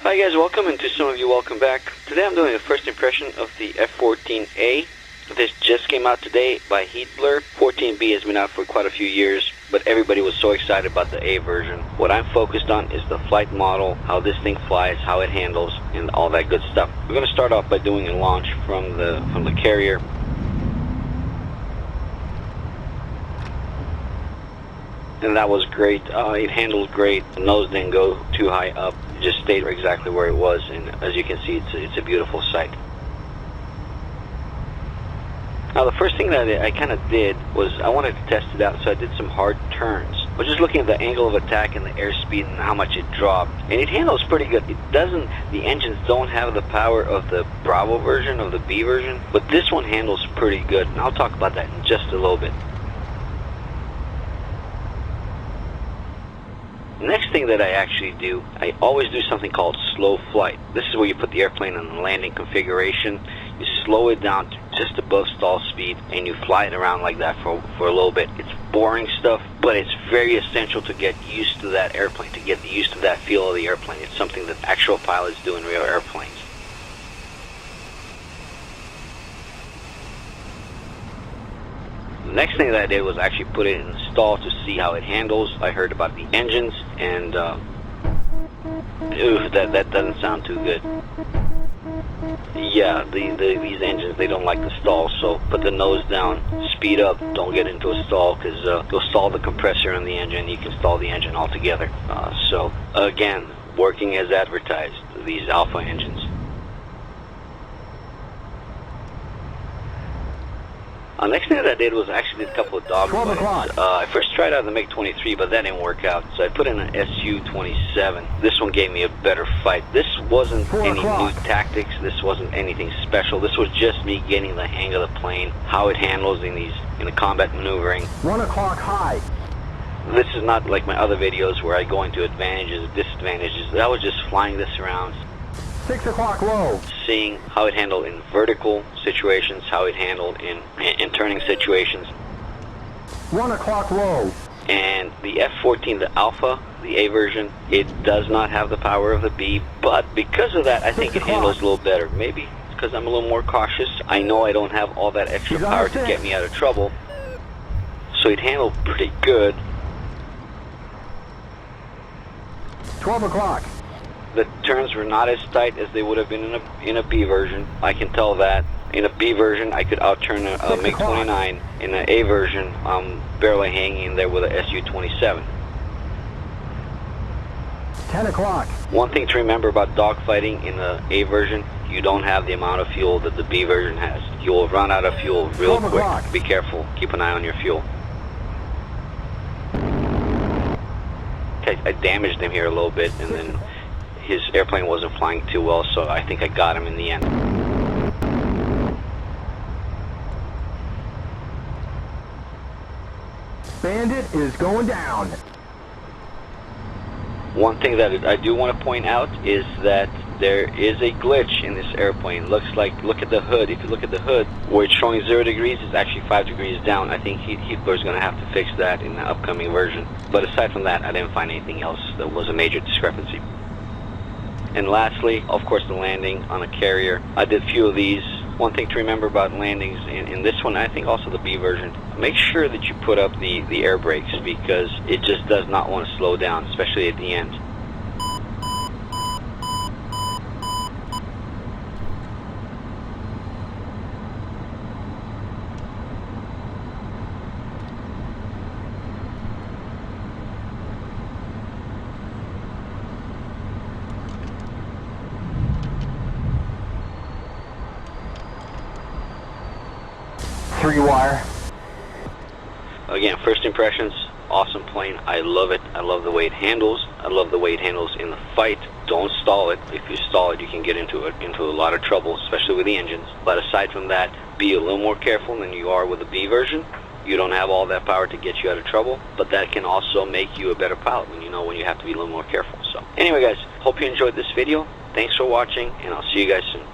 Hi guys, welcome, and to some of you, welcome back. Today I'm doing a first impression of the F-14A. This just came out today by Heatblur. 14B has been out for quite a few years, but everybody was so excited about the A version. What I'm focused on is the flight model, how this thing flies, how it handles, and all that good stuff. We're going to start off by doing a launch from the carrier. And that was great. It handled great. The nose didn't go too high up. It just stayed exactly where it was, and as you can see, it's a beautiful sight. Now the first thing that I kind of did was I wanted to test it out, so I did some hard turns. I was just looking at the angle of attack and the airspeed and how much it dropped, and it handles pretty good. The engines don't have the power of the Bravo version, of the B version, but this one handles pretty good, and I'll talk about that in just a little bit. The next thing that I actually do, I always do something called slow flight. This is where you put the airplane in the landing configuration, you slow it down to just above stall speed, and you fly it around like that for a little bit. It's boring stuff, but it's very essential to get used to that airplane, to get used to that feel of the airplane. It's something that actual pilots do in real airplanes. The next thing that I did was actually put it in stall to see how it handles. I heard about the engines, and that doesn't sound too good. Yeah, these engines, they don't like to stall, so put the nose down, speed up, don't get into a stall, because you'll stall the compressor in the engine, you can stall the engine altogether. So again, working as advertised, these alpha engines. The next thing that I did was actually did a couple of dogfights. I first tried out the MiG-23, but that didn't work out, so I put in an Su-27. This one gave me a better fight. This wasn't any new tactics, this wasn't anything special. This was just me getting the hang of the plane, how it handles in the combat maneuvering. 1 o'clock high. This is not like my other videos where I go into advantages, disadvantages. I was just flying this around. 6 o'clock low. Seeing how it handled in vertical situations, how it handled in turning situations. 1 o'clock low. And the F-14, the Alpha, the A version, it does not have the power of the B, but because of that, I think it handles a little better. Maybe it's because I'm a little more cautious. I know I don't have all that extra power to get me out of trouble, so it handled pretty good. 12 o'clock. The turns were not as tight as they would have been in a B version. I can tell that. In a B version, I could outturn a MiG-29. In an A version, I'm barely hanging in there with a Su-27. 10 o'clock. One thing to remember about dogfighting in the A version, you don't have the amount of fuel that the B version has. You will run out of fuel real quick. Be careful. Keep an eye on your fuel. Okay, I damaged him here a little bit, and then his airplane wasn't flying too well, so I think I got him in the end. Bandit is going down. One thing that I do want to point out is that there is a glitch in this airplane. Looks like, look at the hood. If you look at the hood, where it's showing 0 degrees, it's actually 5 degrees down. I think Heatblur is going to have to fix that in the upcoming version. But aside from that, I didn't find anything else that was a major discrepancy. And lastly, of course, the landing on a carrier. I did a few of these. One thing to remember about landings in this one, I think also the B version, make sure that you put up the air brakes, because it just does not want to slow down, especially at the end. Three-wire. Again, first impressions, awesome plane. I love it. I love the way it handles. I love the way it handles in the fight. Don't stall it. If you stall it, you can get into a lot of trouble, especially with the engines. But aside from that, be a little more careful than you are with the B version. You don't have all that power to get you out of trouble, but that can also make you a better pilot when you have to be a little more careful. So anyway, guys, hope you enjoyed this video. Thanks for watching, and I'll see you guys soon.